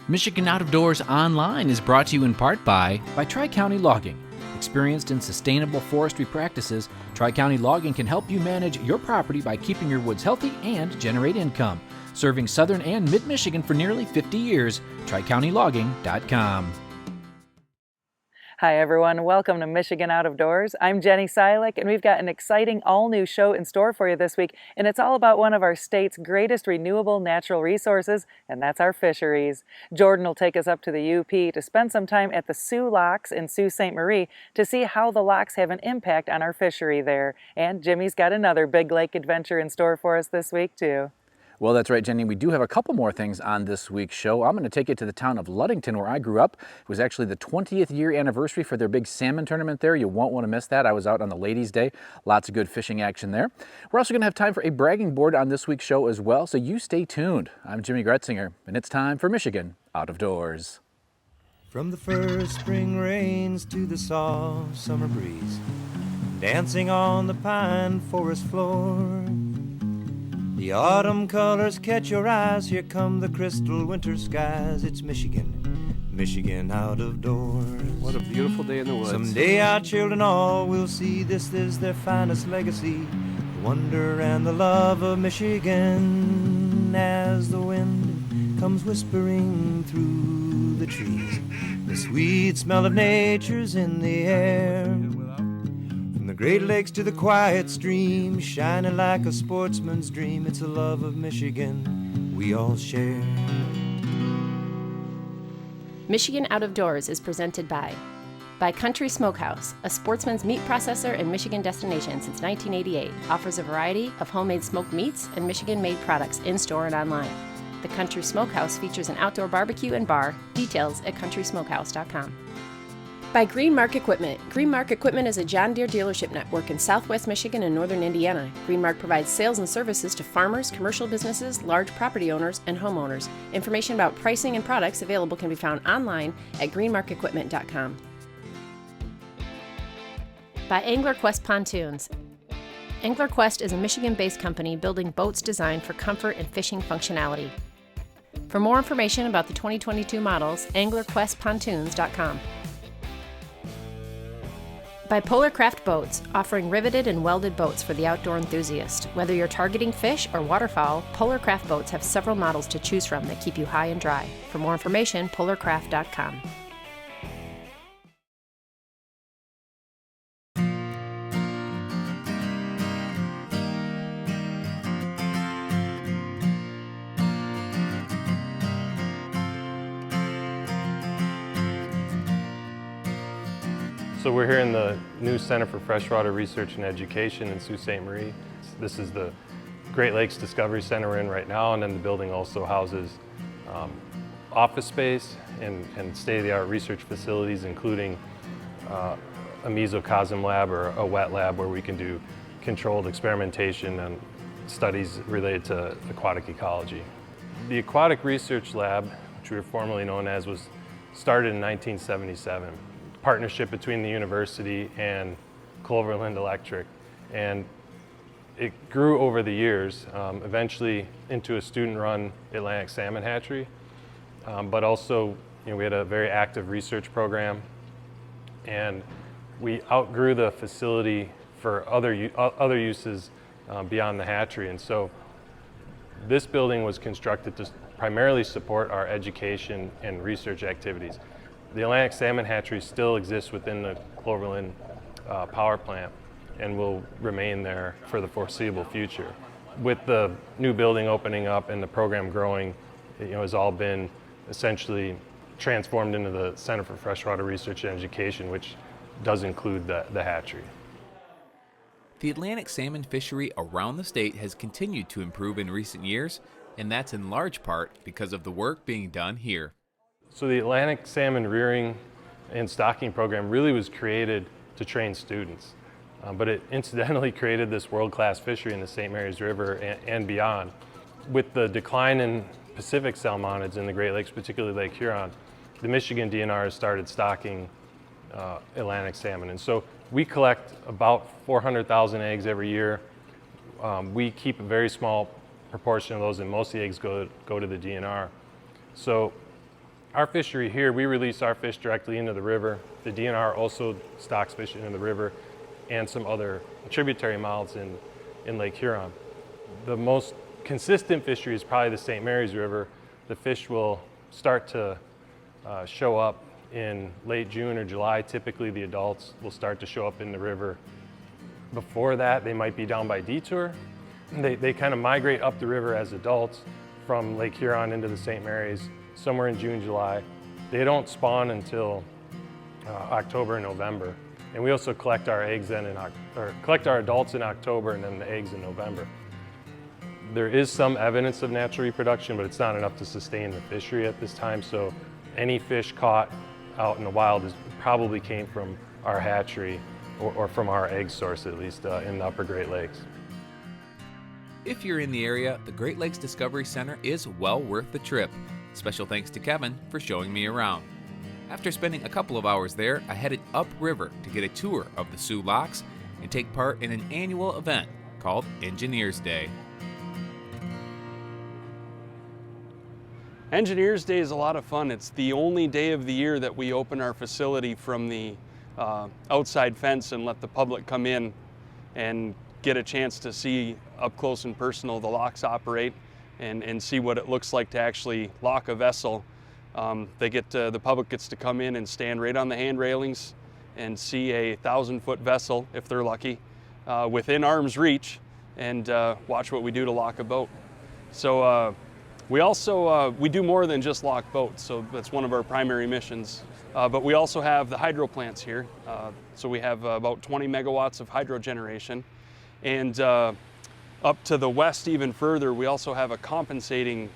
Michigan Out of Doors Online is brought to you in part by Tri-County Logging. Experienced in sustainable forestry practices, Tri-County Logging can help you manage your property by keeping your woods healthy and generate income. Serving southern and mid-Michigan for nearly 50 years, TriCountyLogging.com. Hi everyone, welcome to Michigan Out of Doors. I'm Jenny Silik, and we've got an exciting all-new show in store for you this week, and it's all about one of our state's greatest renewable natural resources, and that's our fisheries. Jordan will take us up to the UP to spend some time at the Soo Locks in Sault Ste. Marie to see how the locks have an impact on our fishery there. And Jimmy's got another big lake adventure in store for us this week too. Well, that's right, Jenny. We do have a couple more things on this week's show. I'm going to take you to the town of Ludington, where I grew up. It was actually the 20th year anniversary for their big salmon tournament there. You won't want to miss that. I was out on the Ladies' Day. Lots of good fishing action there. We're also going to have time for a bragging board on this week's show as well, so you stay tuned. I'm Jimmy Gretzinger, and it's time for Michigan Out of Doors. From the first spring rains to the soft summer breeze, dancing on the pine forest floor, the autumn colors catch your eyes. Here come the crystal winter skies. It's Michigan, Michigan out of doors. What a beautiful day in the woods. Someday our children all will see this is their finest legacy, the wonder and the love of Michigan. As the wind comes whispering through the trees, the sweet smell of nature's in the air. From the Great Lakes to the quiet stream, shining like a sportsman's dream, it's a love of Michigan we all share. Michigan Out of Doors is presented by Country Smokehouse, a sportsman's meat processor and Michigan destination since 1988, offers a variety of homemade smoked meats and Michigan-made products in-store and online. The Country Smokehouse features an outdoor barbecue and bar. Details at countrysmokehouse.com. By Greenmark Equipment. Greenmark Equipment is a John Deere dealership network in southwest Michigan and northern Indiana. Greenmark provides sales and services to farmers, commercial businesses, large property owners, and homeowners. Information about pricing and products available can be found online at greenmarkequipment.com. By AnglerQuest Pontoons. AnglerQuest is a Michigan-based company building boats designed for comfort and fishing functionality. For more information about the 2022 models, anglerquestpontoons.com. By Polar Craft Boats, offering riveted and welded boats for the outdoor enthusiast. Whether you're targeting fish or waterfowl, Polar Craft Boats have several models to choose from that keep you high and dry. For more information, polarcraft.com. So we're here in the new Center for Freshwater Research and Education in Sault Ste. Marie. This is the Great Lakes Discovery Center we're in right now, and then the building also houses office space and state-of-the-art research facilities, including a mesocosm lab or a wet lab where we can do controlled experimentation and studies related to aquatic ecology. The Aquatic Research Lab, which we were formerly known as, was started in 1977. Partnership between the university and Cloverland Electric, and it grew over the years, eventually into a student-run Atlantic salmon hatchery, but also we had a very active research program, and we outgrew the facility for other uses beyond the hatchery, and so this building was constructed to primarily support our education and research activities. The Atlantic salmon hatchery still exists within the Cloverland power plant and will remain there for the foreseeable future. With the new building opening up and the program growing, it has all been essentially transformed into the Center for Freshwater Research and Education, which does include the hatchery. The Atlantic salmon fishery around the state has continued to improve in recent years, and that's in large part because of the work being done here. So the Atlantic salmon rearing and stocking program really was created to train students, but it incidentally created this world-class fishery in the St. Mary's River and beyond. With the decline in Pacific salmonids in the Great Lakes, particularly Lake Huron, the Michigan DNR has started stocking Atlantic salmon. And so we collect about 400,000 eggs every year. We keep a very small proportion of those, and most of the eggs go to the DNR. So Our fishery here, we release our fish directly into the river. The DNR also stocks fish into the river and some other tributary mouths in Lake Huron. The most consistent fishery is probably the St. Mary's River. The fish will start to show up in late June or July. Typically the adults will start to show up in the river. Before that, they might be down by Detour. They kind of migrate up the river as adults from Lake Huron into the St. Mary's somewhere in June, July. They don't spawn until October and November. And we also collect our eggs collect our adults in October and then the eggs in November. There is some evidence of natural reproduction, but it's not enough to sustain the fishery at this time. So any fish caught out in the wild probably came from our hatchery or from our egg source, at least in the upper Great Lakes. If you're in the area, the Great Lakes Discovery Center is well worth the trip. Special thanks to Kevin for showing me around. After spending a couple of hours there, I headed upriver to get a tour of the Soo Locks and take part in an annual event called Engineers Day. Engineers Day is a lot of fun. It's the only day of the year that we open our facility from the outside fence and let the public come in and get a chance to see up close and personal the locks operate and see what it looks like to actually lock a vessel. The public gets to come in and stand right on the hand railings and see a 1,000-foot vessel, if they're lucky, within arm's reach, and watch what we do to lock a boat. So we also we do more than just lock boats, so that's one of our primary missions. But we also have the hydro plants here. So we have about 20 megawatts of hydro generation. And up to the west even further, we also have a compensating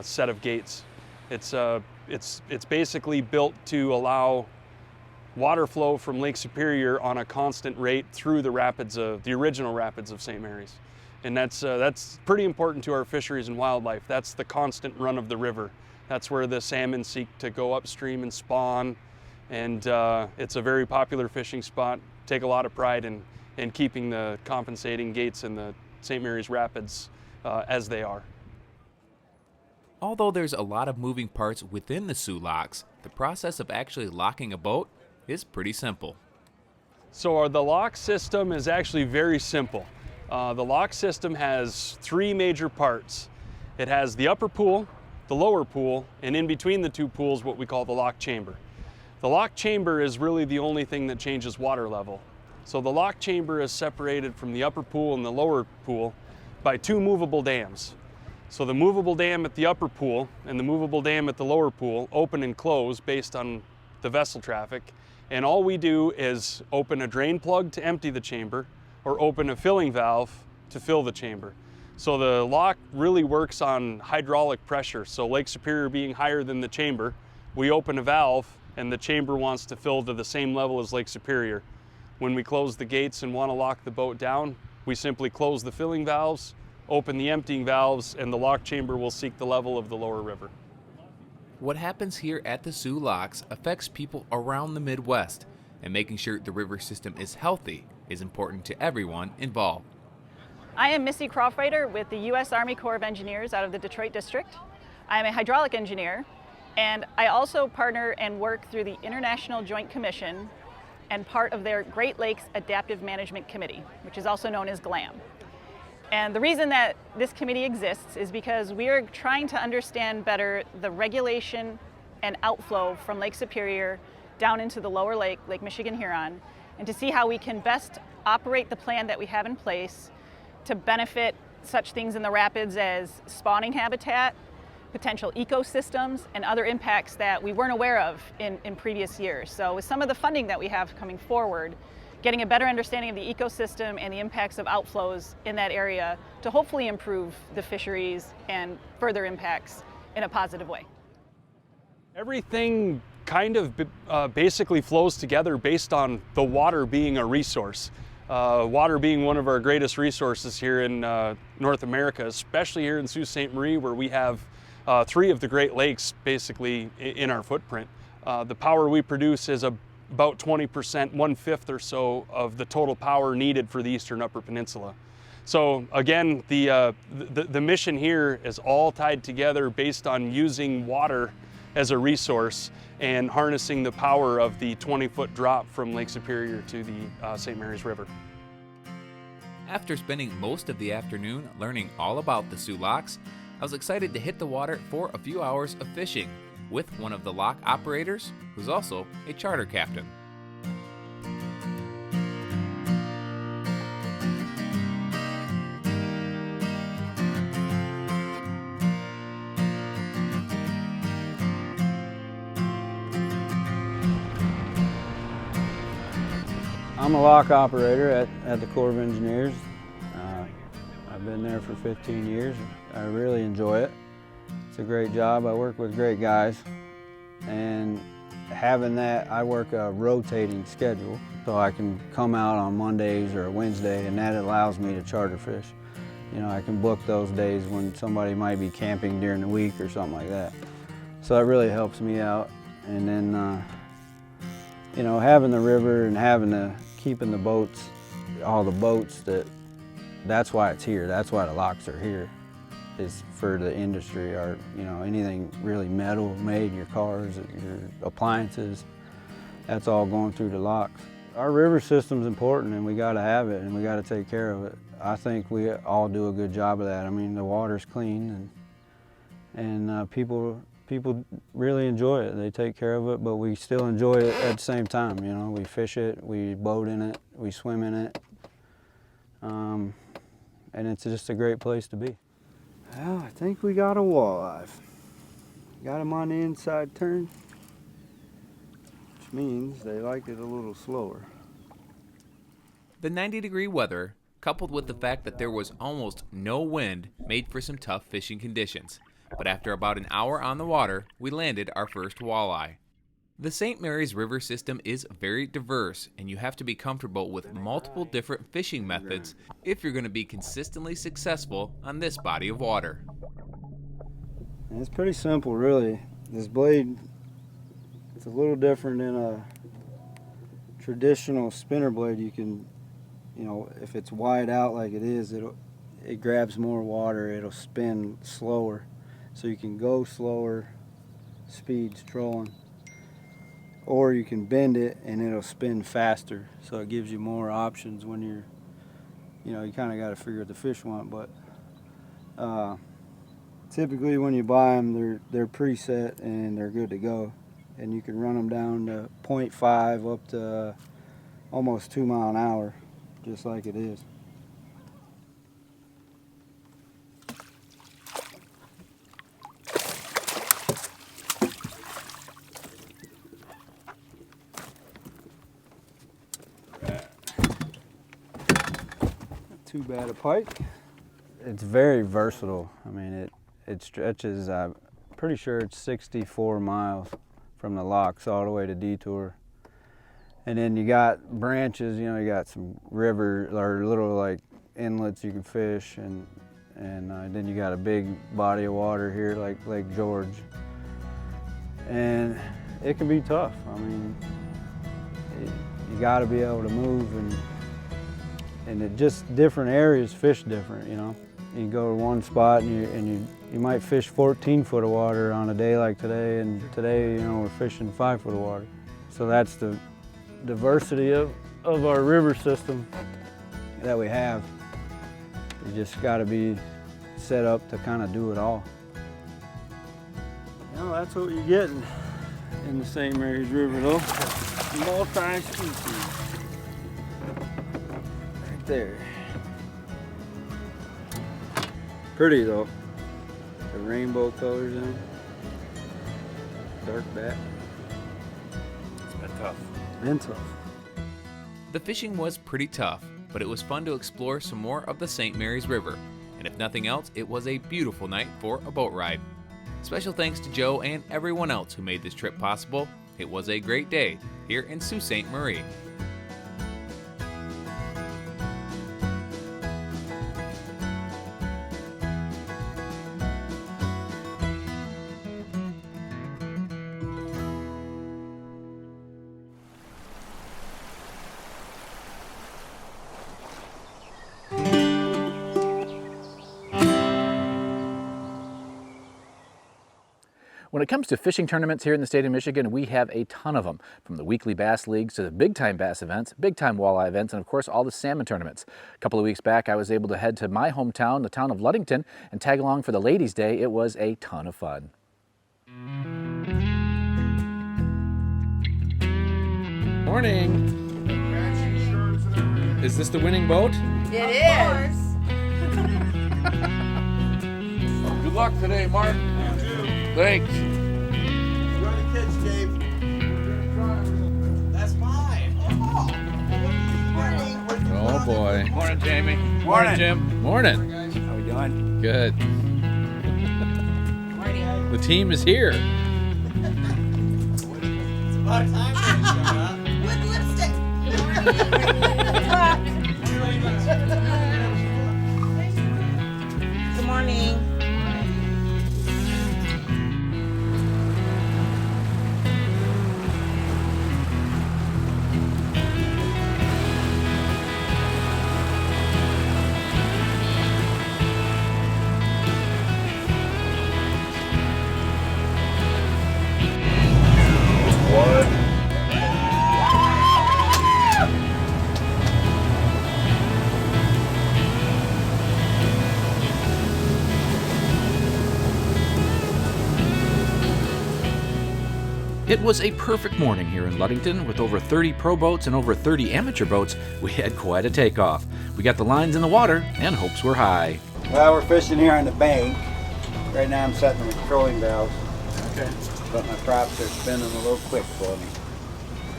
set of gates. It's basically built to allow water flow from Lake Superior on a constant rate through the original rapids of St. Mary's. And that's pretty important to our fisheries and wildlife. That's the constant run of the river. That's where the salmon seek to go upstream and spawn. And it's a very popular fishing spot. Take a lot of pride in keeping the compensating gates in the St. Mary's Rapids as they are. Although there's a lot of moving parts within the Soo Locks, the process of actually locking a boat is pretty simple. So the lock system is actually very simple. The lock system has three major parts. It has the upper pool, the lower pool, and in between the two pools what we call the lock chamber. The lock chamber is really the only thing that changes water level. So the lock chamber is separated from the upper pool and the lower pool by two movable dams. So the movable dam at the upper pool and the movable dam at the lower pool open and close based on the vessel traffic. And all we do is open a drain plug to empty the chamber or open a filling valve to fill the chamber. So the lock really works on hydraulic pressure. So Lake Superior being higher than the chamber, we open a valve and the chamber wants to fill to the same level as Lake Superior. When we close the gates and want to lock the boat down, we simply close the filling valves, open the emptying valves, and the lock chamber will seek the level of the lower river. What happens here at the Soo Locks affects people around the Midwest, and making sure the river system is healthy is important to everyone involved. I am Missy Crawfighter with the U.S. Army Corps of Engineers out of the Detroit District. I am a hydraulic engineer, and I also partner and work through the International Joint Commission and part of their Great Lakes Adaptive Management Committee, which is also known as GLAM. And the reason that this committee exists is because we are trying to understand better the regulation and outflow from Lake Superior down into the lower lake, Lake Michigan-Huron, and to see how we can best operate the plan that we have in place to benefit such things in the rapids as spawning habitat, potential ecosystems, and other impacts that we weren't aware of in previous years. So with some of the funding that we have coming forward, getting a better understanding of the ecosystem and the impacts of outflows in that area to hopefully improve the fisheries and further impacts in a positive way. Everything kind of basically flows together based on the water being a resource. Water being one of our greatest resources here in North America, especially here in Sault Ste. Marie, where we have three of the Great Lakes basically in our footprint. The power we produce is about 20%, 1/5 or so of the total power needed for the Eastern Upper Peninsula. So again, the mission here is all tied together based on using water as a resource and harnessing the power of the 20-foot drop from Lake Superior to the St. Mary's River. After spending most of the afternoon learning all about the Soo locks, I was excited to hit the water for a few hours of fishing with one of the lock operators, who's also a charter captain. I'm a lock operator at the Corps of Engineers. I've been there for 15 years. I really enjoy it. It's a great job. I work with great guys. And having that, I work a rotating schedule. So I can come out on Mondays or a Wednesday, and that allows me to charter fish. You know, I can book those days when somebody might be camping during the week or something like that. So that really helps me out. And then, you know, having the river and keeping the boats, all the boats, that's why it's here. That's why the locks are here, is for the industry, or, you know, anything really metal made, your cars, your appliances, that's all going through the locks. Our river system's important, and we gotta have it, and we gotta take care of it. I think we all do a good job of that. I mean, the water's clean, and people really enjoy it. They take care of it, but we still enjoy it at the same time. You know, we fish it, we boat in it, we swim in it, and it's just a great place to be. Well, I think we got a walleye. Got them on the inside turn, which means they like it a little slower. The 90-degree weather, coupled with the fact that there was almost no wind, made for some tough fishing conditions. But after about an hour on the water, we landed our first walleye. The St. Mary's River system is very diverse, and you have to be comfortable with multiple different fishing methods if you're going to be consistently successful on this body of water. And it's pretty simple, really. This blade, it's a little different than a traditional spinner blade. You can, you know, if it's wide out like it is, it grabs more water, it'll spin slower. So you can go slower speeds trolling, or you can bend it and it'll spin faster. So it gives you more options when you're, you know, you kind of got to figure what the fish want. But typically when you buy them, they're preset and they're good to go. And you can run them down to 0.5 up to almost 2 miles an hour, just like it is. Too bad a pike. It's very versatile. I mean, it stretches, I'm pretty sure it's 64 miles from the locks all the way to Detour. And then you got branches, you know, you got some river or little like inlets you can fish, and then you got a big body of water here like Lake George. And it can be tough. I mean, you got to be able to move, and it just different areas fish different, you know. You go to one spot and you might fish 14 foot of water on a day like today, and today, you know, we're fishing 5 foot of water. So that's the diversity of our river system that we have. You just got to be set up to kind of do it all. You know, that's what you're getting in the St. Mary's River, though. Multi-species. Right there. Pretty, though. The rainbow colors in them. Dark back. It's been tough. Been tough. The fishing was pretty tough, but it was fun to explore some more of the St. Mary's River. And if nothing else, it was a beautiful night for a boat ride. Special thanks to Joe and everyone else who made this trip possible. It was a great day here in Sault Ste. Marie. When it comes to fishing tournaments here in the state of Michigan, we have a ton of them, from the weekly bass leagues to the big-time bass events, big-time walleye events, and of course all the salmon tournaments. A couple of weeks back, I was able to head to my hometown, the town of Ludington, and tag along for the Ladies' Day. It was a ton of fun. Morning. Is this the winning boat? It is. Good luck today, Mark. Thanks. Enjoy the kids, Dave. That's mine. Morning. Oh boy. Morning, Jamie. Morning, Jim. Morning. How we doing? Good. Morning. The team is here. It's about time for you to show up. With lipstick. Good morning. It was a perfect morning here in Ludington. With over 30 pro boats and over 30 amateur boats, we had quite a takeoff. We got the lines in the water and hopes were high. Well, we're fishing here on the bank. Right now I'm setting the trolling valves. Okay. But my props are spinning a little quick for me.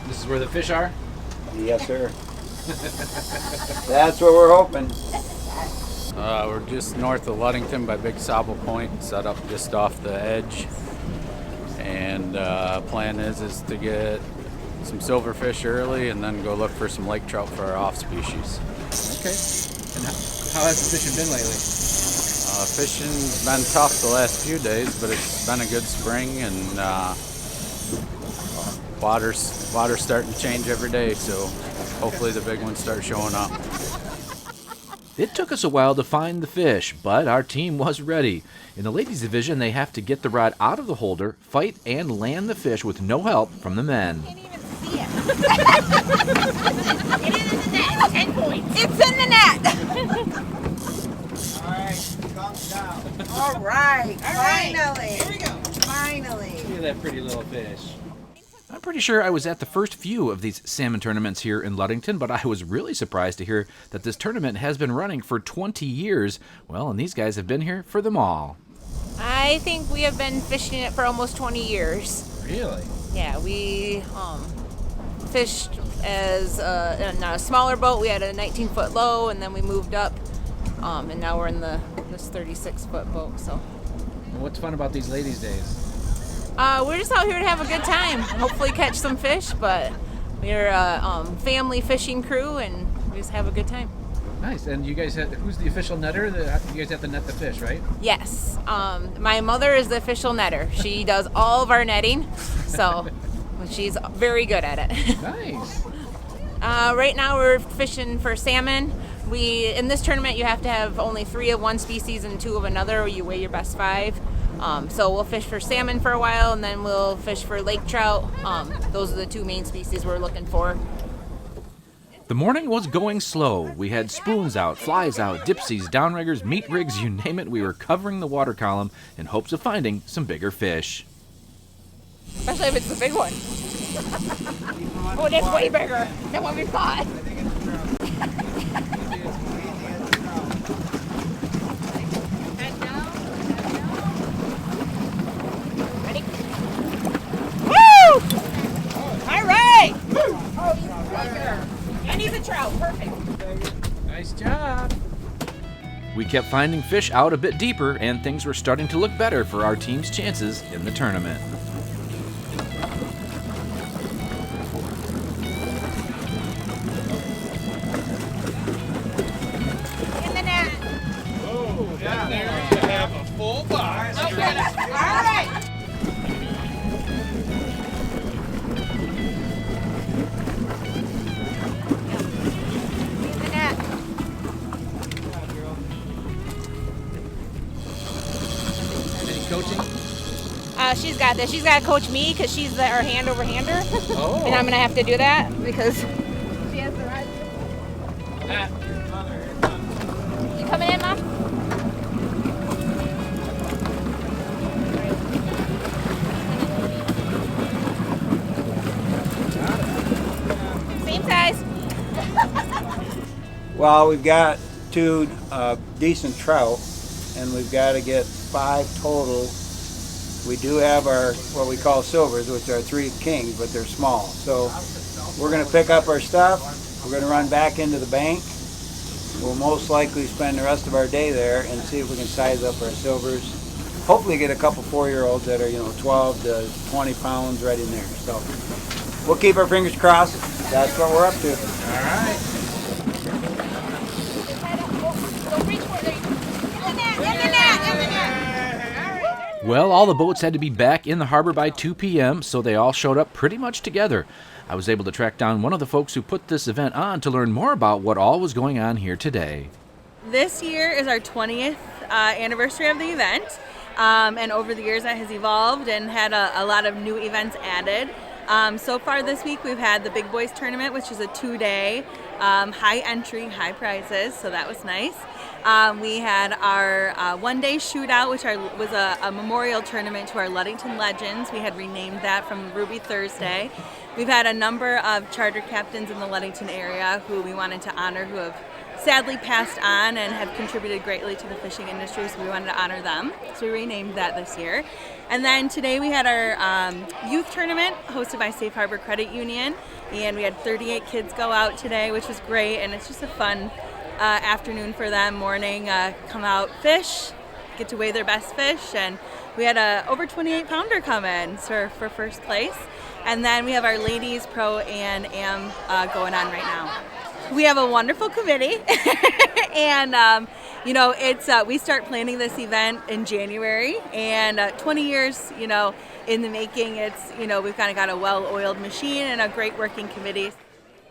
This is where the fish are? Yes, sir. That's what we're hoping. We're just north of Ludington by Big Sable Point, set up just off the edge. And plan is to get some silverfish early and then go look for some lake trout for our off species. Okay. And how has the fishing been lately? Fishing's been tough the last few days, but it's been a good spring, and water's starting to change every day, so hopefully the big ones start showing up. It took us a while to find the fish, but our team was ready. In the ladies division, they have to get the rod out of the holder, fight and land the fish with no help from the men. Can't even see it. It is in the net. 10 points. It's in the net. All right, calm down. All right. Finally. Here we go. Finally. Look at that pretty little fish. I'm pretty sure I was at the first few of these salmon tournaments here in Ludington, but I was really surprised to hear that this tournament has been running for 20 years. Well, and these guys have been here for them all. I think we have been fishing it for almost 20 years. Really? Yeah, we fished as in a smaller boat. We had a 19-foot low, and then we moved up, and now we're in this 36-foot boat. So. And what's fun about these ladies' days? We're just out here to have a good time. Hopefully catch some fish, but we're a family fishing crew, and we just have a good time. Nice. And you guys who's the official netter? You guys have to net the fish, right? Yes. My mother is the official netter. She does all of our netting, so she's very good at it. Nice. Right now we're fishing for salmon. In this tournament you have to have only 3 of one species and 2 of another, or you weigh your best 5. So we'll fish for salmon for a while, and then we'll fish for lake trout. Those are the 2 main species we're looking for. The morning was going slow. We had spoons out, flies out, dipsies, downriggers, meat rigs, you name it. We were covering the water column in hopes of finding some bigger fish. Especially if it's the big one. Oh, that's way bigger than what we thought. Ready? Woo! All right! Oh, he's bigger. And he's a trout. Perfect. Nice job. We kept finding fish out a bit deeper, and things were starting to look better for our team's chances in the tournament. In the net. Oh, down there you have a full box. All right. In the net. Any coaching? She's got this. She's got to coach me because she's our hand-over-hander. Oh. And I'm going to have to do that because she has the ride. You coming in, Mom? Same size. Well, we've got 2 decent trout, and we've got to get 5 total. We do have our, what we call silvers, which are 3 kings, but they're small. So we're going to pick up our stuff. We're going to run back into the bank. We'll most likely spend the rest of our day there and see if we can size up our silvers. Hopefully get a couple 4-year-olds that are, 12 to 20 pounds right in there. So we'll keep our fingers crossed. That's what we're up to. All right. Well, all the boats had to be back in the harbor by 2 p.m., so they all showed up pretty much together. I was able to track down one of the folks who put this event on to learn more about what all was going on here today. This year is our 20th anniversary of the event, and over the years that has evolved and had a lot of new events added. So far this week we've had the Big Boys Tournament, which is a 2-day, high entry, high prizes, so that was nice. We had our 1-day shootout, which was a memorial tournament to our Ludington legends. We had renamed that from Ruby Thursday. We've had a number of charter captains in the Ludington area who we wanted to honor, who have sadly passed on and have contributed greatly to the fishing industry, so we wanted to honor them. So we renamed that this year. And then today we had our youth tournament hosted by Safe Harbor Credit Union, and we had 38 kids go out today, which was great, and it's just a fun afternoon for them, morning, come out, fish, get to weigh their best fish, and we had a over 28 pounder come in for first place. And then we have our ladies pro and am going on right now. We have a wonderful committee, and we start planning this event in January, and 20 years, in the making. It's, we've kind of got a well-oiled machine and a great working committee.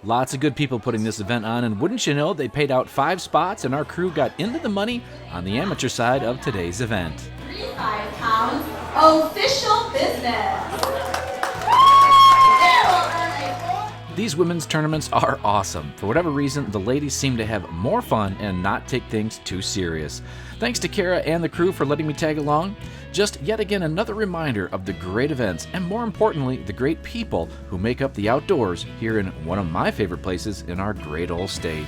Lots of good people putting this event on, and wouldn't you know, they paid out 5 spots, and our crew got into the money on the amateur side of today's event. 5 pounds official business. These women's tournaments are awesome. For whatever reason, the ladies seem to have more fun and not take things too serious. Thanks to Kara and the crew for letting me tag along. Just yet again another reminder of the great events and, more importantly, the great people who make up the outdoors here in one of my favorite places in our great old state.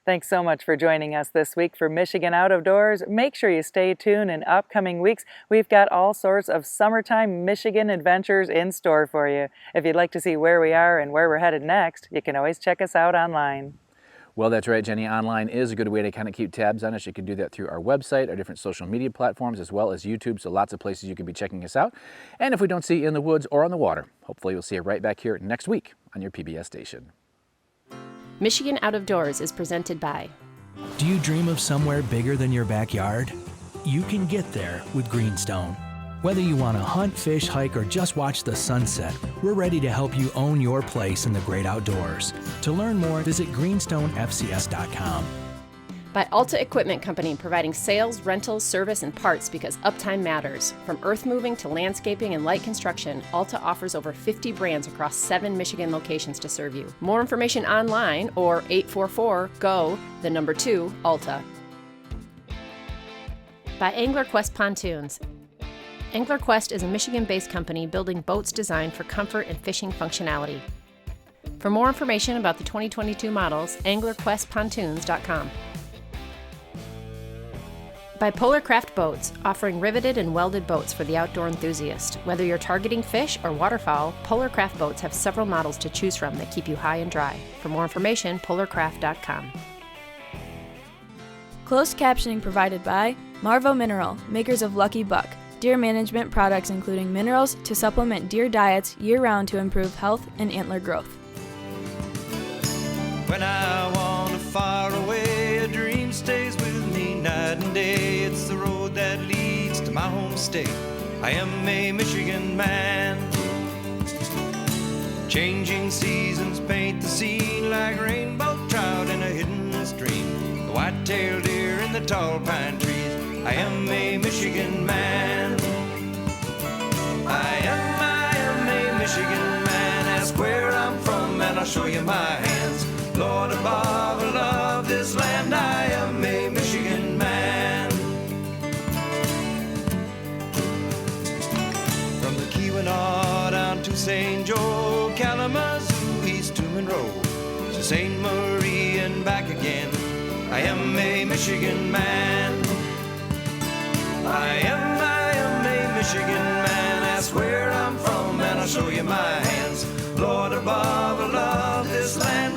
Thanks so much for joining us this week for Michigan Out of Doors. Make sure you stay tuned in upcoming weeks. We've got all sorts of summertime Michigan adventures in store for you. If you'd like to see where we are and where we're headed next, you can always check us out online. Well, that's right, Jenny. Online is a good way to kind of keep tabs on us. You can do that through our website, our different social media platforms, as well as YouTube. So lots of places you can be checking us out. And if we don't see you in the woods or on the water, hopefully we'll see you right back here next week on your PBS station. Michigan Out of Doors is presented by Do you dream of somewhere bigger than your backyard? You can get there with Greenstone. Whether you want to hunt, fish, hike, or just watch the sunset, we're ready to help you own your place in the great outdoors. To learn more, visit greenstonefcs.com. By Alta Equipment Company, providing sales, rentals, service, and parts because uptime matters. From earth moving to landscaping and light construction, Alta offers over 50 brands across 7 Michigan locations to serve you. More information online or 844-GO-2-ALTA. By Angler Quest Pontoons. Angler Quest is a Michigan-based company building boats designed for comfort and fishing functionality. For more information about the 2022 models, anglerquestpontoons.com. By Polarcraft Boats, offering riveted and welded boats for the outdoor enthusiast. Whether you're targeting fish or waterfowl, Polarcraft Boats have several models to choose from that keep you high and dry. For more information, polarcraft.com. Closed captioning provided by Marvo Mineral, makers of Lucky Buck, deer management products including minerals to supplement deer diets year-round to improve health and antler growth. When I wander far away, a dream stays with me night and day. It's the road that leads to my home state. I am a Michigan man. Changing seasons paint the scene like rainbow trout in a hidden stream. The white-tailed deer in the tall pine trees. I am a Michigan man. I am a Michigan man. Ask where I'm from and I'll show you my hands. Lord above, I love this land. I am a Michigan man. From the Keweenaw down to St. Joe, Kalamazoo, east to Monroe, to St. Marie and back again. I am a Michigan man. I am a Michigan man. Ask where I'm from and I'll show you my hands. Lord above, I love this land.